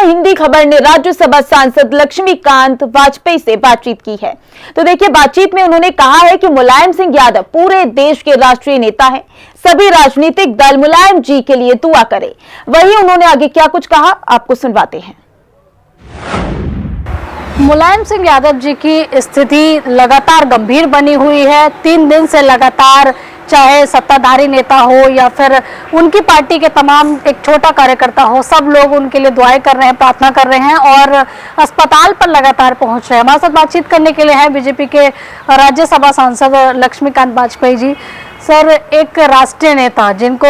हिंदी खबर ने राज्यसभा सांसद लक्ष्मीकांत वाजपेयी से बातचीत की है। तो देखिए, बातचीत में उन्होंने कहा है कि मुलायम सिंह यादव पूरे देश के राष्ट्रीय नेता हैं। सभी राजनीतिक दल मुलायम जी के लिए दुआ करें। वहीं उन्होंने आगे क्या कुछ कहा, आपको सुनवाते हैं। मुलायम सिंह यादव जी की स्थिति लगातार गंभीर बनी हुई है। 3 दिन से लगातार, चाहे सत्ताधारी नेता हो या फिर उनकी पार्टी के तमाम एक छोटा कार्यकर्ता हो, सब लोग उनके लिए दुआएं कर रहे हैं, प्रार्थना कर रहे हैं और अस्पताल पर लगातार पहुंच रहे हैं। हमारे साथ बातचीत करने के लिए है बीजेपी के राज्यसभा सांसद लक्ष्मीकांत वाजपेयी जी। सर, एक राष्ट्रीय नेता जिनको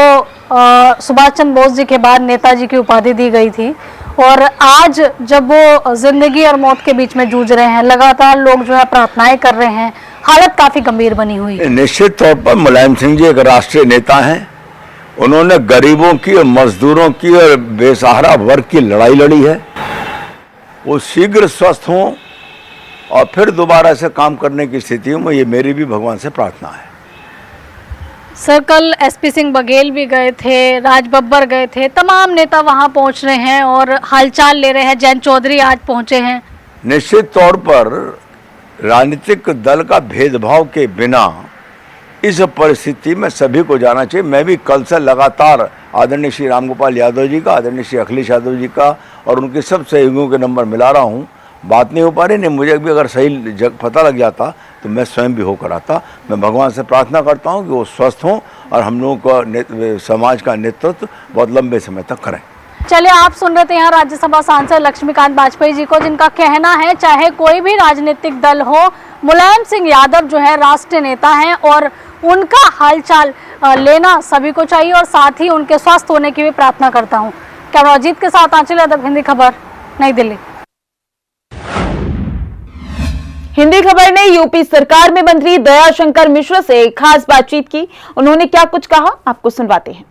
सुभाष चंद्र बोस जी के बाद नेताजी की उपाधि दी गई थी, और आज जब वो जिंदगी और मौत के बीच में जूझ रहे हैं, लगातार लोग जो है प्रार्थनाएं कर रहे हैं, हालत काफी गंभीर बनी हुई है। निश्चित तौर पर मुलायम सिंह जी एक राष्ट्रीय नेता हैं। उन्होंने गरीबों की और मजदूरों की और बेसहारा वर्ग की लड़ाई लड़ी है। वो शीघ्र स्वस्थ हों और फिर दोबारा से काम करने की स्थिति में, ये मेरी भी भगवान से प्रार्थना है। सर, कल एसपी सिंह बघेल भी गए थे, राज बब्बर गए थे, तमाम नेता वहां पहुंच रहे हैं और हालचाल ले रहे हैं। जयंत चौधरी आज पहुंचे हैं। निश्चित तौर पर राजनीतिक दल का भेदभाव के बिना इस परिस्थिति में सभी को जाना चाहिए। मैं भी कल से लगातार आदरणीय श्री रामगोपाल यादव जी का, आदरणीय श्री अखिलेश यादव जी का और उनके सब सहयोगियों के नंबर मिला रहा हूँ। बात नहीं हो पा रही, नहीं मुझे भी अगर सही पता लग जाता तो मैं स्वयं भी होकर आता। मैं भगवान से प्रार्थना करता हूँ कि वो स्वस्थ हों और हम लोगों का समाज का नेतृत्व बहुत लंबे समय तक करें। चलिए, आप सुन रहे थे यहाँ राज्यसभा सांसद लक्ष्मीकांत वाजपेयी जी को, जिनका कहना है चाहे कोई भी राजनीतिक दल हो, मुलायम सिंह यादव जो है राष्ट्रीय नेता हैं और उनका हालचाल लेना सभी को चाहिए और साथ ही उनके स्वस्थ होने की भी प्रार्थना करता हूँ। कैमरा अजीत के साथ आंचल यादव, हिंदी खबर, नई दिल्ली। हिंदी खबर ने यूपी सरकार में मंत्री दयाशंकर मिश्र से खास बातचीत की। उन्होंने क्या कुछ कहा, आपको सुनवाते हैं।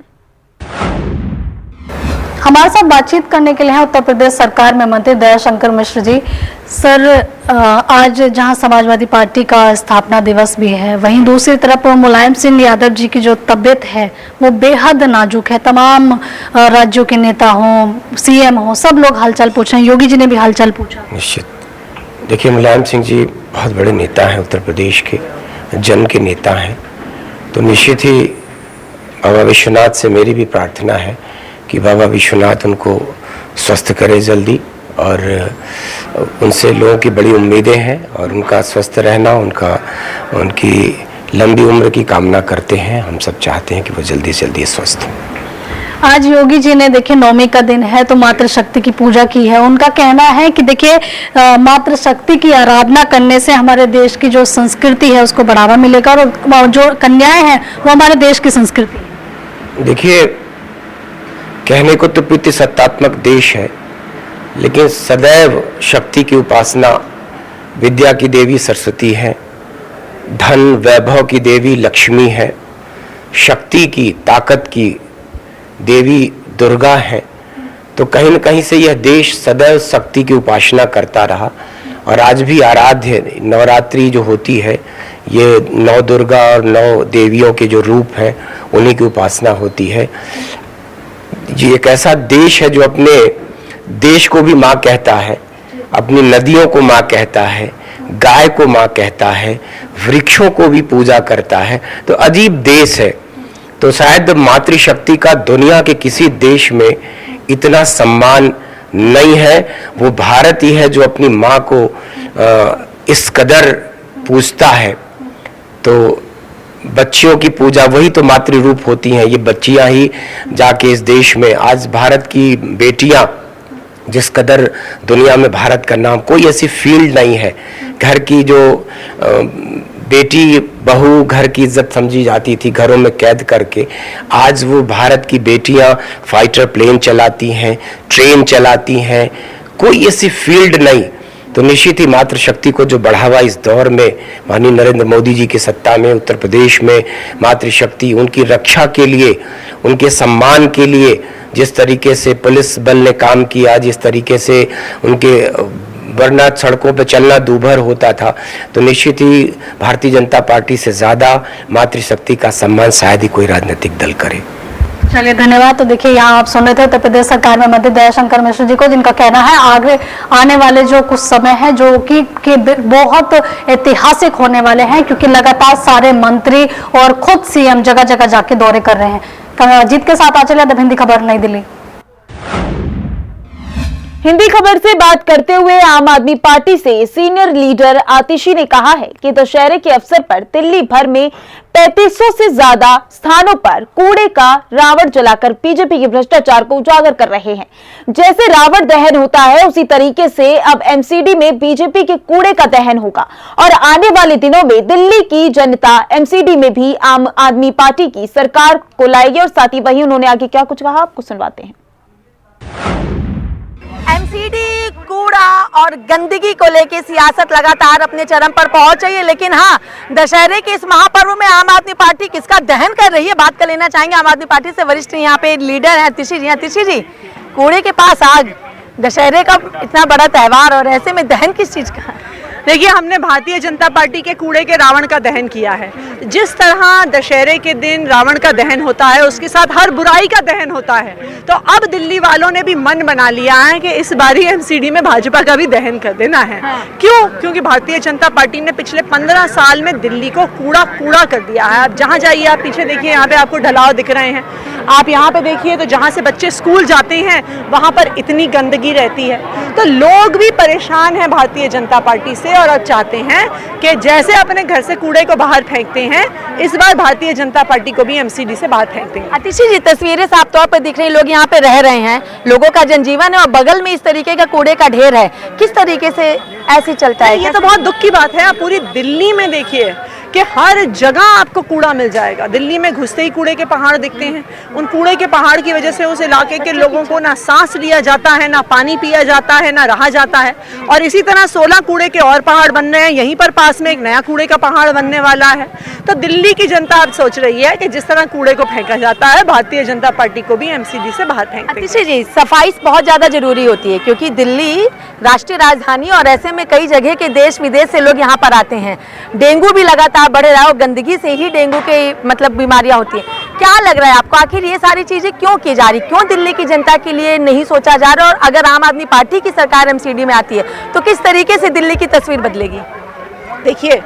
हमारे साथ बातचीत करने के लिए हैं उत्तर प्रदेश सरकार में मंत्री दयाशंकर मिश्र जी। सर, आज जहां समाजवादी पार्टी का स्थापना दिवस भी है, वहीं दूसरी तरफ मुलायम सिंह यादव जी की जो तबीयत है वो बेहद नाजुक है। तमाम राज्यों के नेता हों, सीएम हों, सब लोग हालचाल पूछ रहे हैं। योगी जी ने भी हालचाल पूछा। निश्चित, देखिए, मुलायम सिंह जी बहुत बड़े नेता हैं, उत्तर प्रदेश के जन के नेता हैं। तो निश्चित ही बाबा विश्वनाथ से मेरी भी प्रार्थना है कि बाबा विश्वनाथ उनको स्वस्थ करे जल्दी, और उनसे लोगों की बड़ी उम्मीदें हैं और उनका स्वस्थ रहना, उनकी लंबी उम्र की कामना करते हैं। हम सब चाहते हैं कि वो जल्दी से जल्दी स्वस्थ हों। आज योगी जी ने, देखिए, नवमी का दिन है तो मातृशक्ति की पूजा की है। उनका कहना है कि देखिए, मातृशक्ति की आराधना करने से हमारे देश की जो संस्कृति है उसको बढ़ावा मिलेगा और जो कन्याएं हैं वो हमारे देश की संस्कृति है। देखिए, कहने को तो पितृ सत्तात्मक देश है, लेकिन सदैव शक्ति की उपासना विद्या की देवी सरस्वती है, धन वैभव की देवी लक्ष्मी है, शक्ति की, ताकत की देवी दुर्गा है। तो कहीं न कहीं से यह देश सदैव शक्ति की उपासना करता रहा और आज भी आराध्य नवरात्रि जो होती है, ये 9 दुर्गा और 9 देवियों के जो रूप हैं उन्हीं की उपासना होती है। ये एक ऐसा देश है जो अपने देश को भी माँ कहता है, अपनी नदियों को माँ कहता है, गाय को माँ कहता है, वृक्षों को भी पूजा करता है। तो अजीब देश है। तो शायद मातृशक्ति का दुनिया के किसी देश में इतना सम्मान नहीं है। वो भारत ही है जो अपनी माँ को इस कदर पूजता है। तो बच्चियों की पूजा वही तो मातृ रूप होती हैं। ये बच्चियां ही जाके इस देश में, आज भारत की बेटियां जिस कदर दुनिया में भारत का नाम, कोई ऐसी फील्ड नहीं है। घर की जो बेटी बहू घर की इज्जत समझी जाती थी, घरों में कैद करके, आज वो भारत की बेटियां फाइटर प्लेन चलाती हैं, ट्रेन चलाती हैं, कोई ऐसी फील्ड नहीं। तो निश्चित ही मातृशक्ति को जो बढ़ावा इस दौर में माननीय नरेंद्र मोदी जी की सत्ता में उत्तर प्रदेश में मातृशक्ति, उनकी रक्षा के लिए, उनके सम्मान के लिए जिस तरीके से पुलिस बल ने काम किया, जिस तरीके से उनके वरना सड़कों पर चलना दूभर होता था, तो निश्चित ही भारतीय जनता पार्टी से ज़्यादा मातृशक्ति का सम्मान शायद ही कोई राजनीतिक दल करे। चलिए धन्यवाद। तो देखिए यहाँ आप सुन रहे थे उत्तर प्रदेश सरकार में मंत्री दयाशंकर मिश्र जी को, जिनका कहना है आगे आने वाले जो कुछ समय है जो कि बहुत ऐतिहासिक होने वाले हैं, क्योंकि लगातार सारे मंत्री और खुद सीएम जगह जगह जाके दौरे कर रहे हैं। जीत के साथ आचल यादव, हिंदी खबर, नई दिल्ली। हिंदी खबर से बात करते हुए आम आदमी पार्टी से सीनियर लीडर आतिशी ने कहा है कि दशहरे के अवसर पर दिल्ली भर में 3500 से ज्यादा स्थानों पर कूड़े का रावण जलाकर बीजेपी के भ्रष्टाचार को उजागर कर रहे हैं। जैसे रावण दहन होता है उसी तरीके से अब एमसीडी में बीजेपी के कूड़े का दहन होगा और आने वाले दिनों में दिल्ली की जनता एमसीडी में भी आम आदमी पार्टी की सरकार को लाएगी। और साथ ही वही उन्होंने आगे क्या कुछ कहा, आपको सुनवाते हैं। एमसीडी, कूड़ा और गंदगी को लेकर सियासत लगातार अपने चरम पर पहुंच रही है, लेकिन हाँ, दशहरे के इस महापर्व में आम आदमी पार्टी किसका दहन कर रही है, बात कर लेना चाहेंगे आम आदमी पार्टी से। वरिष्ठ यहाँ पे लीडर है आतिशी जी। आतिशी जी, कूड़े के पास आग, दशहरे का इतना बड़ा त्योहार और ऐसे में दहन किस चीज का? देखिए, हमने भारतीय जनता पार्टी के कूड़े के रावण का दहन किया है। जिस तरह दशहरे के दिन रावण का दहन होता है, उसके साथ हर बुराई का दहन होता है, तो अब दिल्ली वालों ने भी मन बना लिया है कि इस बारी एमसीडी में भाजपा का भी दहन कर देना है। क्यों? क्योंकि भारतीय जनता पार्टी ने पिछले 15 साल में दिल्ली को कूड़ा कूड़ा कर दिया है। अब जहाँ जाइए, आप पीछे देखिए, यहाँ पे आपको ढलाव दिख रहे हैं, आप यहाँ पे देखिए तो जहाँ से बच्चे स्कूल जाते हैं वहाँ पर इतनी गंदगी रहती है। तो लोग भी परेशान हैं भारतीय जनता पार्टी से और अब चाहते हैं कि जैसे अपने घर से कूड़े को बाहर फेंकते हैं, इस बार भारतीय जनता पार्टी को भी एमसीडी से बाहर फेंक देंगे। आतिशी जी, तस्वीरें साफ तौर पर दिख रही, लोग यहाँ पे रह रहे हैं, लोगों का जनजीवन है और बगल में इस तरीके का कूड़े का ढेर है। किस तरीके से ऐसे चलता है? ये तो बहुत दुख की बात है। आप पूरी दिल्ली में देखिए कि हर जगह आपको कूड़ा मिल जाएगा। दिल्ली में घुसते ही कूड़े के पहाड़ दिखते हैं। उन कूड़े के पहाड़ की वजह से उस इलाके के लोगों को ना सांस लिया जाता है, ना पानी पिया जाता है, ना रहा जाता है। और इसी तरह 16 कूड़े के और पहाड़ बन रहे हैं। यहीं पर पास में एक नया कूड़े का पहाड़ बनने वाला है। तो दिल्ली की जनता अब सोच रही है कि जिस तरह कूड़े को फेंका जाता है, भारतीय जनता पार्टी को भी एमसीडी से बाहर फेंक देंगे। आतिशी जी, सफाई बहुत ज्यादा जरूरी होती है, क्योंकि दिल्ली राष्ट्रीय राजधानी और ऐसे में कई जगह के देश विदेश से लोग यहाँ पर आते हैं। डेंगू भी लगातार बढ़ रहा है और गंदगी से ही डेंगू के मतलब बीमारियां होती हैं। क्या लग रहा है आपको, आखिर ये सारी चीजें क्यों की जा रही, क्यों दिल्ली की जनता के लिए नहीं सोचा जा रहा? और अगर आम आदमी पार्टी की सरकार एमसीडी में आती है तो किस तरीके से दिल्ली की तस्वीर बदलेगी? देखिए,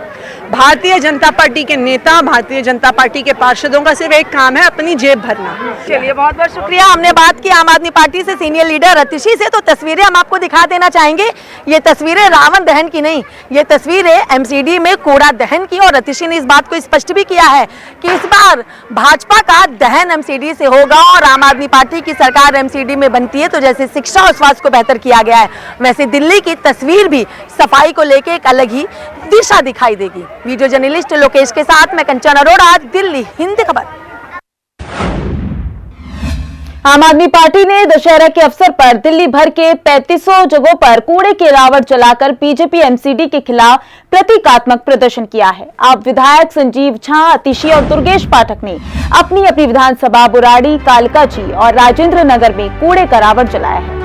भारतीय जनता पार्टी के नेता, भारतीय जनता पार्टी के पार्षदों का सिर्फ एक काम है, अपनी जेब भरना। चलिए, बहुत बहुत शुक्रिया। हमने बात की आम आदमी पार्टी से सीनियर लीडर आतिशी से, तो तस्वीरें हम आपको दिखा देना चाहेंगे। ये तस्वीरें रावण दहन की नहीं, ये तस्वीरें एमसीडी में कूड़ा दहन की। और आतिशी ने इस बात को स्पष्ट भी किया है कि इस बार भाजपा का दहन एमसीडी से होगा और आम आदमी पार्टी की सरकार एमसीडी में बनती है तो जैसे शिक्षा और स्वास्थ्य को बेहतर किया गया है, वैसे दिल्ली की तस्वीर भी सफाई को लेकर एक अलग ही दिशा दिखाई देगी। वीडियो जर्नलिस्ट लोकेश के साथ मैं कंचन अरोड़ा, दिल्ली, हिंदी खबर। आम आदमी पार्टी ने दशहरा के अवसर पर दिल्ली भर के 3500 जगहों पर कूड़े के रावण जलाकर बीजेपी एमसीडी के खिलाफ प्रतीकात्मक प्रदर्शन किया है। आप विधायक संजीव झा, आतिशी और दुर्गेश पाठक ने अपनी अपनी विधानसभा बुराड़ी, कालकाजी और राजेंद्र नगर में कूड़े का रावण जलाया है।